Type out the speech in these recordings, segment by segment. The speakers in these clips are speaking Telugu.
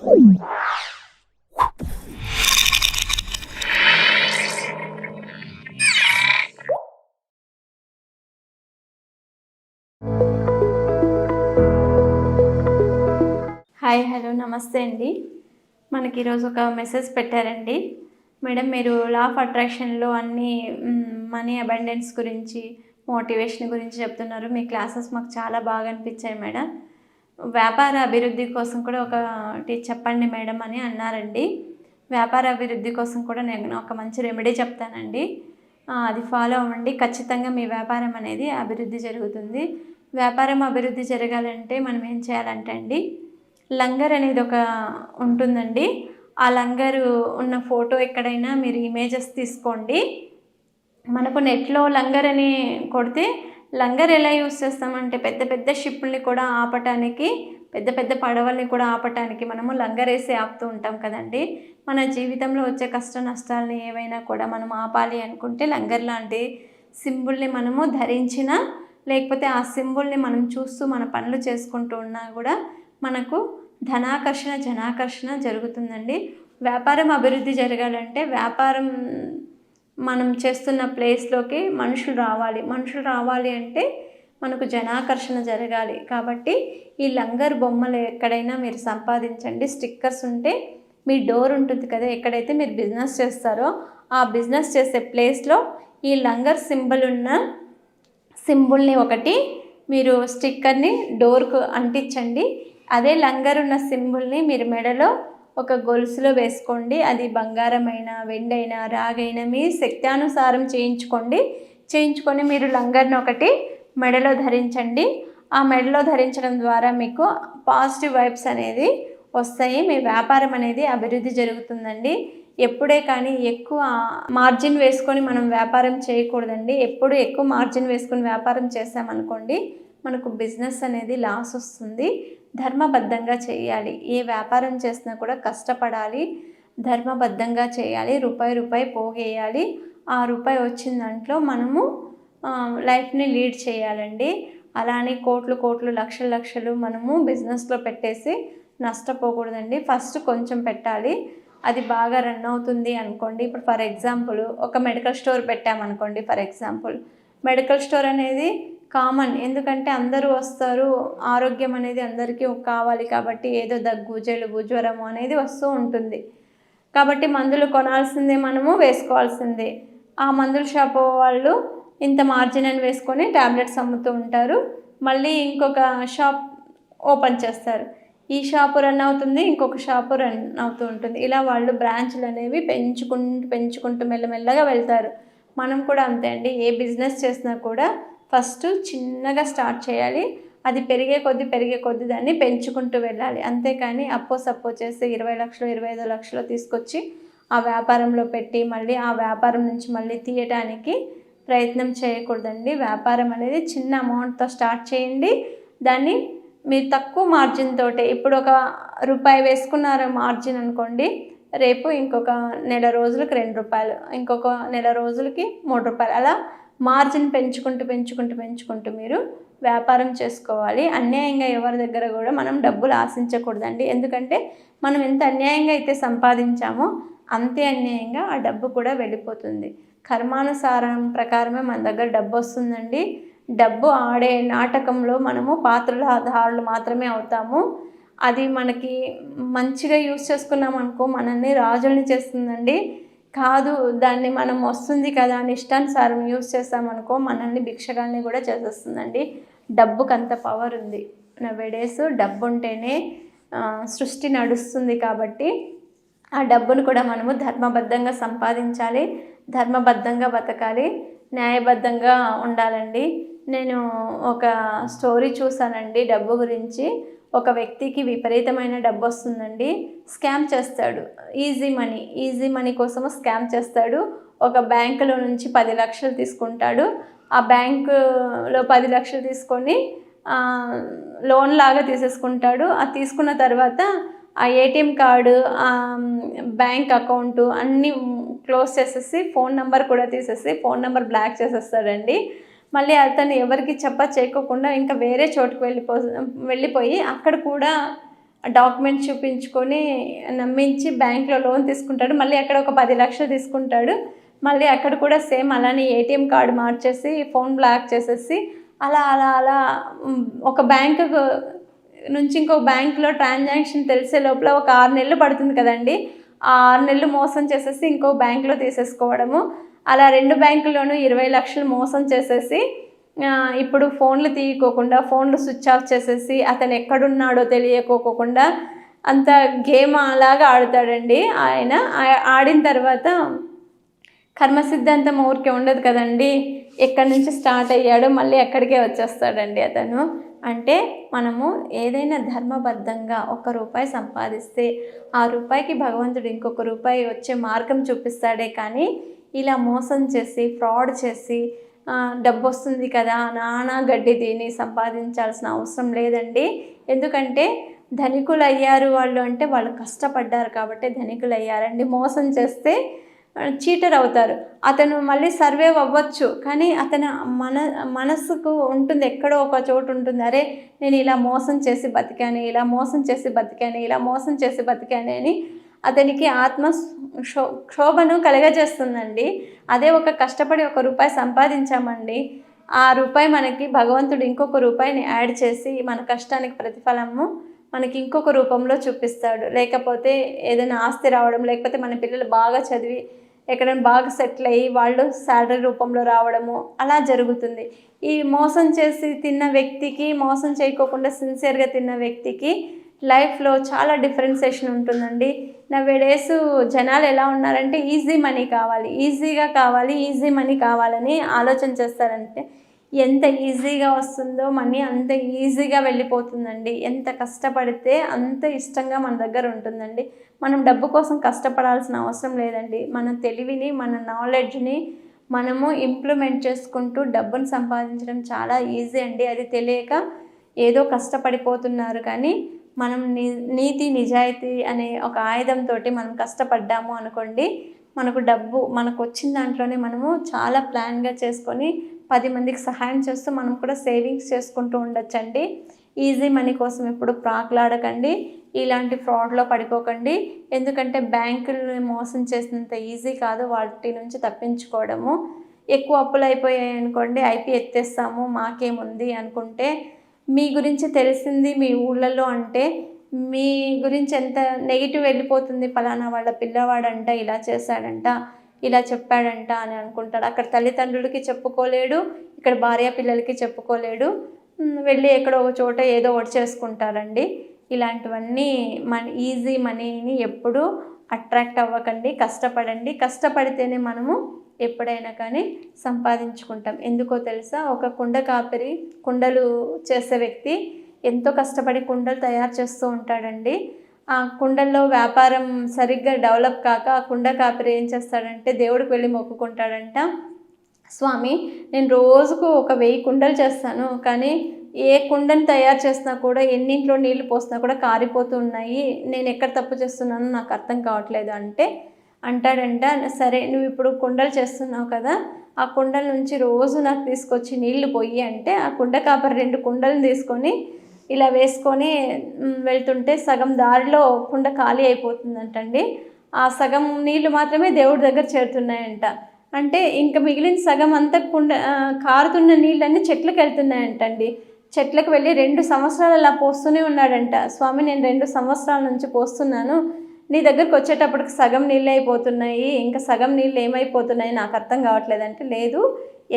హాయ్ హలో నమస్తే అండి. మనకి ఈరోజు ఒక మెసేజ్ పెట్టారండి. మేడం, మీరు లా ఆఫ్ అట్రాక్షన్లో అన్నీ మనీ అబండెన్స్ గురించి, మోటివేషన్ గురించి చెప్తున్నారు. మీ క్లాసెస్ మాకు చాలా బాగా అనిపించాయి మేడం. వ్యాపార అభివృద్ధి కోసం కూడా ఒకటి చెప్పండి మేడం అని అన్నారండి. వ్యాపార అభివృద్ధి కోసం కూడా నేను ఒక మంచి రెమెడీ చెప్తానండి. అది ఫాలో అవ్వండి. ఖచ్చితంగా మీ వ్యాపారం అనేది అభివృద్ధి జరుగుతుంది. వ్యాపారం అభివృద్ధి జరగాలంటే మనం ఏం చేయాలంటే అండి, లంగర్ అనేది ఒక ఉంటుందండి. ఆ లంగరు ఉన్న ఫోటో ఎక్కడైనా మీరు ఇమేజెస్ తీసుకోండి. మనకు నెట్లో లంగర్ అని కొడితే లంగర్ ఎలా యూస్ చేస్తామంటే పెద్ద పెద్ద షిప్పుల్ని కూడా ఆపటానికి, పెద్ద పెద్ద పడవల్ని కూడా ఆపటానికి మనము లంగర్ వేసి ఆపుతూ ఉంటాం కదండి. మన జీవితంలో వచ్చే కష్ట నష్టాలని ఏవైనా కూడా మనం ఆపాలి అనుకుంటే లంగర్ లాంటి సింబుల్ని మనము ధరించిన, లేకపోతే ఆ సింబుల్ని మనం చూస్తూ మన పనులు చేసుకుంటూ ఉన్నా కూడా మనకు ధనాకర్షణ జనాకర్షణ జరుగుతుందండి. వ్యాపారం అభివృద్ధి జరగాలంటే వ్యాపారం మనం చేస్తున్న ప్లేస్లోకి మనుషులు రావాలి అంటే మనకు జనాకర్షణ జరగాలి. కాబట్టి ఈ లంగర్ బొమ్మలు ఎక్కడైనా మీరు సంపాదించండి. స్టిక్కర్స్ ఉంటే మీ డోర్ ఉంటుంది కదా, ఎక్కడైతే మీరు బిజినెస్ చేస్తారో ఆ బిజినెస్ చేసే ప్లేస్లో ఈ లంగర్ సింబల్ ఉన్న సింబుల్ని ఒకటి మీరు స్టిక్కర్ని డోర్కు అంటించండి. అదే లంగర్ ఉన్న సింబుల్ని మీరు మెడలో ఒక గొలుసులో వేసుకోండి. అది బంగారమైనా, వెండైనా, రాగైనా మీ శక్త్యానుసారం చేయించుకొని మీరు లంగర్ని ఒకటి మెడలో ధరించండి. ఆ మెడలో ధరించడం ద్వారా మీకు పాజిటివ్ వైబ్స్ అనేది వస్తాయి. మీ వ్యాపారం అనేది అభివృద్ధి జరుగుతుందండి. ఎప్పుడే కానీ ఎక్కువ మార్జిన్ వేసుకొని మనం వ్యాపారం చేయకూడదండి. ఎప్పుడు ఎక్కువ మార్జిన్ వేసుకొని వ్యాపారం చేసామనుకోండి, మనకు బిజినెస్ అనేది లాస్ వస్తుంది. ధర్మబద్ధంగా చేయాలి. ఏ వ్యాపారం చేసినా కూడా కష్టపడాలి, ధర్మబద్ధంగా చేయాలి. రూపాయి పోగేయాలి. ఆ రూపాయి వచ్చిన దాంట్లో మనము లైఫ్ని లీడ్ చేయాలండి. అలానే కోట్లు లక్షలు మనము బిజినెస్లో పెట్టేసి నష్టపోకూడదండి. ఫస్ట్ కొంచెం పెట్టాలి. అది బాగా రన్ అవుతుంది అనుకోండి. ఇప్పుడు ఫర్ ఎగ్జాంపుల్ ఒక మెడికల్ స్టోర్ పెట్టామనుకోండి. మెడికల్ స్టోర్ అనేది కామన్, ఎందుకంటే అందరూ వస్తారు. ఆరోగ్యం అనేది అందరికీ కావాలి కాబట్టి ఏదో దగ్గు, జలుబు, జ్వరము అనేది వస్తూ ఉంటుంది. కాబట్టి మందులు కొనాల్సిందే, మనము వేసుకోవాల్సిందే. ఆ మందుల షాపు వాళ్ళు ఇంత మార్జిన్ అని వేసుకొని ట్యాబ్లెట్స్ అమ్ముతూ ఉంటారు. మళ్ళీ ఇంకొక షాప్ ఓపెన్ చేస్తారు. ఈ షాపు రన్ అవుతుంది, ఇంకొక షాపు రన్ అవుతూ ఉంటుంది. ఇలా వాళ్ళు బ్రాంచ్లు అనేవి పెంచుకుంటూ మెల్లమెల్లగా వెళ్తారు. మనం కూడా అంతే అండి. ఏ బిజినెస్ చేసినా కూడా ఫస్ట్ చిన్నగా స్టార్ట్ చేయాలి. అది పెరిగే కొద్దీ దాన్ని పెంచుకుంటూ వెళ్ళాలి. అంతేకాని సప్పో చేస్తే 20 లక్షలు 25 లక్షలు తీసుకొచ్చి ఆ వ్యాపారంలో పెట్టి మళ్ళీ ఆ వ్యాపారం నుంచి మళ్ళీ తీయటానికి ప్రయత్నం చేయకూడదండి. వ్యాపారం అనేది చిన్న అమౌంట్తో స్టార్ట్ చేయండి. దాన్ని మీరు తక్కువ మార్జిన్ తోటే, ఇప్పుడు ₹1 వేసుకున్నారు మార్జిన్ అనుకోండి, రేపు ఇంకొక నెల రోజులకి ₹2, ఇంకొక నెల రోజులకి ₹3, అలా మార్జిన్ పెంచుకుంటూ మీరు వ్యాపారం చేసుకోవాలి. అన్యాయంగా ఎవరి దగ్గర కూడా మనం డబ్బులు ఆశించకూడదండి. ఎందుకంటే మనం ఎంత అన్యాయంగా అయితే సంపాదించామో అంతే అన్యాయంగా ఆ డబ్బు కూడా వెళ్ళిపోతుంది. కర్మానుసారం ప్రకారమే మన దగ్గర డబ్బు వస్తుందండి. డబ్బు ఆడే నాటకంలో మనము పాత్రధారులు మాత్రమే అవుతాము. అది మనకి మంచిగా యూస్ చేసుకున్నాం అనుకో మనల్ని రాజుల్ని చేస్తుందండి. కాదు, దాన్ని మనం వస్తుంది కదా అని ఇష్టానుసారం యూస్ చేస్తామనుకో మనల్ని భిక్షగాల్ని కూడా చేసేస్తుందండి. డబ్బుకి అంత పవర్ ఉంది. నవేడేస్ డబ్బు ఉంటేనే సృష్టి నడుస్తుంది. కాబట్టి ఆ డబ్బును కూడా మనము ధర్మబద్ధంగా సంపాదించాలి, ధర్మబద్ధంగా బతకాలి, న్యాయబద్ధంగా ఉండాలండి. నేను ఒక స్టోరీ చూసానండి డబ్బు గురించి. ఒక వ్యక్తికి విపరీతమైన డబ్బు వస్తుందండి. స్కామ్ చేస్తాడు. ఈజీ మనీ కోసము స్కామ్ చేస్తాడు. ఒక బ్యాంకులో నుంచి 10 లక్షలు తీసుకుంటాడు. ఆ బ్యాంకులో 10 లక్షలు తీసుకొని లోన్ లాగా తీసేసుకుంటాడు. అది తీసుకున్న తర్వాత ఆ ఏటీఎం కార్డు, బ్యాంక్ అకౌంటు అన్నీ క్లోజ్ చేసేసి ఫోన్ నెంబర్ కూడా తీసేసి ఫోన్ నెంబర్ బ్లాక్ చేసేస్తాడండి. మళ్ళీ అతను ఎవరికి చేయకోకుండా ఇంకా వేరే చోటుకు వెళ్ళిపోయి అక్కడ కూడా డాక్యుమెంట్ చూపించుకొని నమ్మించి బ్యాంక్లో లోన్ తీసుకుంటాడు. మళ్ళీ అక్కడ ఒక 10 లక్షలు తీసుకుంటాడు. మళ్ళీ అక్కడ కూడా సేమ్ అలానే ఏటీఎం కార్డు మార్చేసి ఫోన్ బ్లాక్ చేసేసి అలా అలా అలా ఒక బ్యాంకు నుంచి ఇంకో బ్యాంకులో ట్రాన్సాక్షన్ తెలిసే లోపల ఒక 6 నెలలు పడుతుంది కదండి. ఆ 6 నెలలు మోసం చేసేసి ఇంకో బ్యాంకులో తీసేసుకోవడము. అలా 2 బ్యాంకుల్లోనూ 20 లక్షలు మోసం చేసేసి ఇప్పుడు ఫోన్లు తీయకోకుండా ఫోన్లు స్విచ్ ఆఫ్ చేసేసి అతను ఎక్కడున్నాడో తెలియకోకుండా అంత గేమ్ అలాగా ఆడుతాడండి. ఆయన ఆడిన తర్వాత కర్మ సిద్ధాంతం ఊరికే ఉండదు కదండి. ఎక్కడి నుంచి స్టార్ట్ అయ్యాడో మళ్ళీ ఎక్కడికే వచ్చేస్తాడండి అతను. అంటే మనము ఏదైనా ధర్మబద్ధంగా ₹1 సంపాదిస్తే ఆ రూపాయికి భగవంతుడు ఇంకొక రూపాయి వచ్చే మార్గం చూపిస్తాడే కానీ ఇలా మోసం చేసి ఫ్రాడ్ చేసి డబ్బు వస్తుంది కదా నానా గడ్డి తిని సంపాదించాల్సిన అవసరం లేదండి. ఎందుకంటే ధనికులు అయ్యారు వాళ్ళు అంటే వాళ్ళు కష్టపడ్డారు కాబట్టి ధనికులు అయ్యారండి. మోసం చేస్తే చీటర్ అవుతారు. అతను మళ్ళీ సర్వైవ్ అవ్వచ్చు కానీ అతను మనసుకు ఉంటుంది, ఎక్కడో ఒక చోటు ఉంటుంది, అరే నేను ఇలా మోసం చేసి బతికాను, ఇలా మోసం చేసి బతికాను, ఇలా మోసం చేసి బతికాను అని అతనికి ఆత్మ క్షోభను కలగజేస్తుందండి. అదే ఒక కష్టపడి ₹1 సంపాదించామండి, ఆ రూపాయి మనకి భగవంతుడు ఇంకొక రూపాయిని యాడ్ చేసి మన కష్టానికి ప్రతిఫలము మనకి ఇంకొక రూపంలో చూపిస్తాడు. లేకపోతే ఏదైనా ఆస్తి రావడం, లేకపోతే మన పిల్లలు బాగా చదివి ఎక్కడైనా బాగా సెటిల్ అయ్యి వాళ్ళు శాలరీ రూపంలో రావడము అలా జరుగుతుంది. ఈ మోసం చేసి తిన్న వ్యక్తికి, మోసం చేయకోకుండా సిన్సియర్గా తిన్న వ్యక్తికి లైఫ్లో చాలా డిఫరెన్సేషన్ ఉంటుందండి. నవ్వేడేస్ జనాలు ఎలా ఉన్నారంటే ఈజీ మనీ కావాలి, ఈజీగా కావాలి, ఈజీ మనీ కావాలని ఆలోచన చేస్తారంటే ఎంత ఈజీగా వస్తుందో మనీ అంత ఈజీగా వెళ్ళిపోతుందండి. ఎంత కష్టపడితే అంత ఇష్టంగా మన దగ్గర ఉంటుందండి. మనం డబ్బు కోసం కష్టపడాల్సిన అవసరం లేదండి. మన తెలివిని, మన నాలెడ్జ్ని మనము ఇంప్లిమెంట్ చేసుకుంటూ డబ్బును సంపాదించడం చాలా ఈజీ అండి. అది తెలియక ఏదో కష్టపడిపోతున్నారు. కానీ మనం నీతి నిజాయితీ అనే ఒక ఆయుధంతో మనం కష్టపడ్డాము అనుకోండి, మనకు డబ్బు మనకు వచ్చిన దాంట్లోనే మనము చాలా ప్లాన్గా చేసుకొని 10 మందికి సహాయం చేస్తూ మనం కూడా సేవింగ్స్ చేసుకుంటూ ఉండొచ్చండి. ఈజీ మనీ కోసం ఎప్పుడు ప్రాకులాడకండి, ఇలాంటి ఫ్రాడ్లో పడిపోకండి. ఎందుకంటే బ్యాంకుల్ని మోసం చేసినంత ఈజీ కాదు వాటి నుంచి తప్పించుకోవడము. ఎక్కువ అప్పులు అయిపోయాయి అనుకోండి, ఐపీ ఎత్తేస్తాము మాకేముంది అనుకుంటే, మీ గురించి తెలిసింది మీ ఊళ్ళల్లో అంటే మీ గురించి ఎంత నెగిటివ్ వెళ్ళిపోతుంది. ఫలానా వాళ్ళ పిల్లవాడంట ఇలా చేశాడంట, ఇలా చెప్పాడంట అని అనుకుంటాడు. అక్కడ తల్లిదండ్రులకి చెప్పుకోలేడు, ఇక్కడ భార్య పిల్లలకి చెప్పుకోలేడు, వెళ్ళి ఎక్కడో ఒక చోట ఏదో ఒకటి చేసుకుంటారండి. ఇలాంటివన్నీ ఈజీ మనీని ఎప్పుడూ అట్రాక్ట్ అవ్వకండి, కష్టపడండి. కష్టపడితేనే మనము ఎప్పుడైనా కానీ సంపాదించుకుంటాం. ఎందుకో తెలుసా, ఒక కుండ కాపరి కుండలు చేసే వ్యక్తి ఎంతో కష్టపడి కుండలు తయారు చేస్తూ ఉంటాడండి. ఆ కుండల్లో వ్యాపారం సరిగ్గా డెవలప్ కాక ఆ కుండ కాపరి ఏం చేస్తాడంటే దేవుడికి వెళ్ళి మొక్కుకుంటాడంట, స్వామి నేను రోజుకు ఒక 1000 కుండలు చేస్తాను, కానీ ఏ కుండని తయారు చేసినా కూడా ఎన్నింట్లో నీళ్లు పోసినా కూడా కారిపోతూ ఉన్నాయి, నేను ఎక్కడ తప్పు చేస్తున్నానో నాకు అర్థం కావట్లేదు అంటే అంటాడంట, సరే నువ్వు ఇప్పుడు కుండలు చేస్తున్నావు కదా, ఆ కుండల నుంచి రోజు నాకు తీసుకొచ్చి నీళ్లు పోయి అంటే ఆ కుండ కాపరి 2 కుండలను తీసుకొని ఇలా వేసుకొని వెళ్తుంటే సగం దారిలో కుండ ఖాళీ అయిపోతుందంటండి. ఆ సగం నీళ్లు మాత్రమే దేవుడి దగ్గర చేరుతున్నాయంట. అంటే ఇంకా మిగిలిన సగం అంతా కారుతున్న నీళ్ళన్నీ చెట్లకు వెళ్తున్నాయంటండి. చెట్లకు వెళ్ళి 2 సంవత్సరాలు అలా పోస్తూనే ఉన్నాడంట. స్వామి నేను 2 సంవత్సరాల నుంచి పోస్తున్నాను, నీ దగ్గరకు వచ్చేటప్పటికి సగం నీళ్ళు అయిపోతున్నాయి, ఇంకా సగం నీళ్ళు ఏమైపోతున్నాయి నాకు అర్థం కావట్లేదంటే, లేదు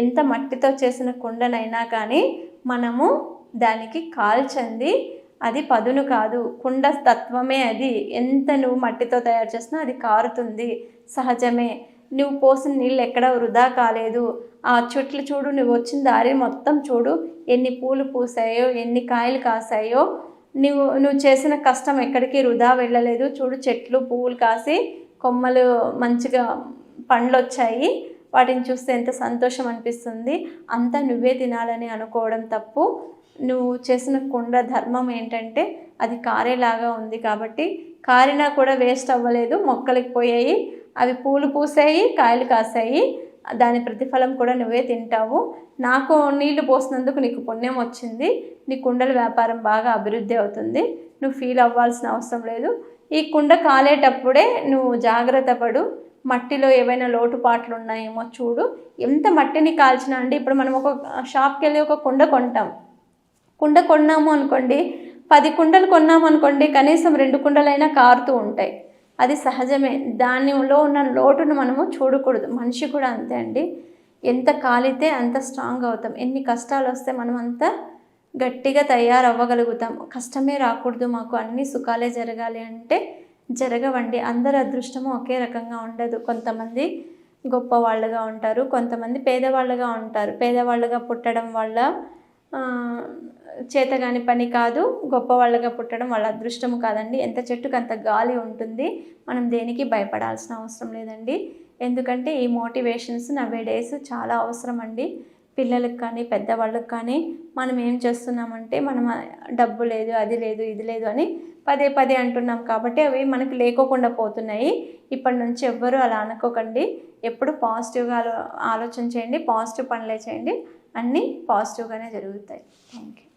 ఎంత మట్టితో చేసిన కుండనైనా కానీ మనము దానికి కాల్చంది అది పదును కాదు, కుండ తత్వమే అది. ఎంత నువ్వు మట్టితో తయారు చేసినా అది కారుతుంది, సహజమే. నువ్వు పోసిన నీళ్ళు ఎక్కడ వృధా కాలేదు. ఆ చెట్లు చూడు, నువ్వు వచ్చిన దారి మొత్తం చూడు, ఎన్ని పూలు పూసాయో, ఎన్ని కాయలు కాసాయో, నువ్వు చేసిన కష్టం ఎక్కడికి వృధా వెళ్ళలేదు. చూడు చెట్లు పువ్వులు కాసి కొమ్మలు మంచిగా పండ్లు వచ్చాయి, వాటిని చూస్తే ఎంత సంతోషం అనిపిస్తుంది. అంతా నువ్వే తినాలని అనుకోవడం తప్పు. నువ్వు చేసిన కుండ ధర్మం ఏంటంటే అది కారేలాగా ఉంది కాబట్టి కారినా కూడా వేస్ట్ అవ్వలేదు, మొక్కలకి పోయాయి, అవి పూలు పూసాయి, కాయలు కాసాయి, దాని ప్రతిఫలం కూడా నువ్వే తింటావు. నాకు నీళ్లు పోసినందుకు నీకు పుణ్యం వచ్చింది, నీ కుండల వ్యాపారం బాగా అభివృద్ధి అవుతుంది, నువ్వు ఫీల్ అవ్వాల్సిన అవసరం లేదు. ఈ కుండ కాలేటప్పుడే నువ్వు జాగ్రత్త పడు, మట్టిలో ఏవైనా లోటుపాట్లు ఉన్నాయేమో చూడు. ఎంత మట్టిని కాల్చినా అండి, ఇప్పుడు మనం ఒక షాప్కి వెళ్ళి ఒక కుండ కొంటాం, కుండ కొన్నాము అనుకోండి, 10 కుండలు కొన్నాము అనుకోండి, కనీసం 2 కుండలైనా కారుతూ ఉంటాయి. అది సహజమే. దానిలో ఉన్న లోటును మనము చూడకూడదు. మనిషి కూడా అంతే అండి, ఎంత కాలితే అంత స్ట్రాంగ్ అవుతాం. ఎన్ని కష్టాలు వస్తే మనం అంత గట్టిగా తయారవ్వగలుగుతాం. కష్టమే రాకూడదు, మాకు అన్ని సుఖాలే జరగాలి అంటే జరగవండి. అందరి అదృష్టము ఒకే రకంగా ఉండదు. కొంతమంది గొప్పవాళ్ళుగా ఉంటారు, కొంతమంది పేదవాళ్ళుగా ఉంటారు. పేదవాళ్ళుగా పుట్టడం వల్ల చేతగాని పని కాదు, గొప్పవాళ్ళుగా పుట్టడం వాళ్ళ అదృష్టము కాదండి. ఎంత చెట్టుకు అంత గాలి ఉంటుంది. మనం దేనికి భయపడాల్సిన అవసరం లేదండి. ఎందుకంటే ఈ మోటివేషన్స్ నవేడేస్ చాలా అవసరం అండి. పిల్లలకు కానీ పెద్దవాళ్ళకి కానీ మనం ఏం చేస్తున్నామంటే, మనం డబ్బు లేదు, అది లేదు, ఇది లేదు అని పదే పదే అంటున్నాం కాబట్టి అవి మనకు లేకోకుండా పోతున్నాయి. ఇప్పటి నుంచి ఎవ్వరూ అలా అనుకోకండి. ఎప్పుడు పాజిటివ్గా ఆలోచన చేయండి, పాజిటివ్ పనులే చేయండి, అన్నీ పాజిటివ్గానే జరుగుతాయి. Thank you.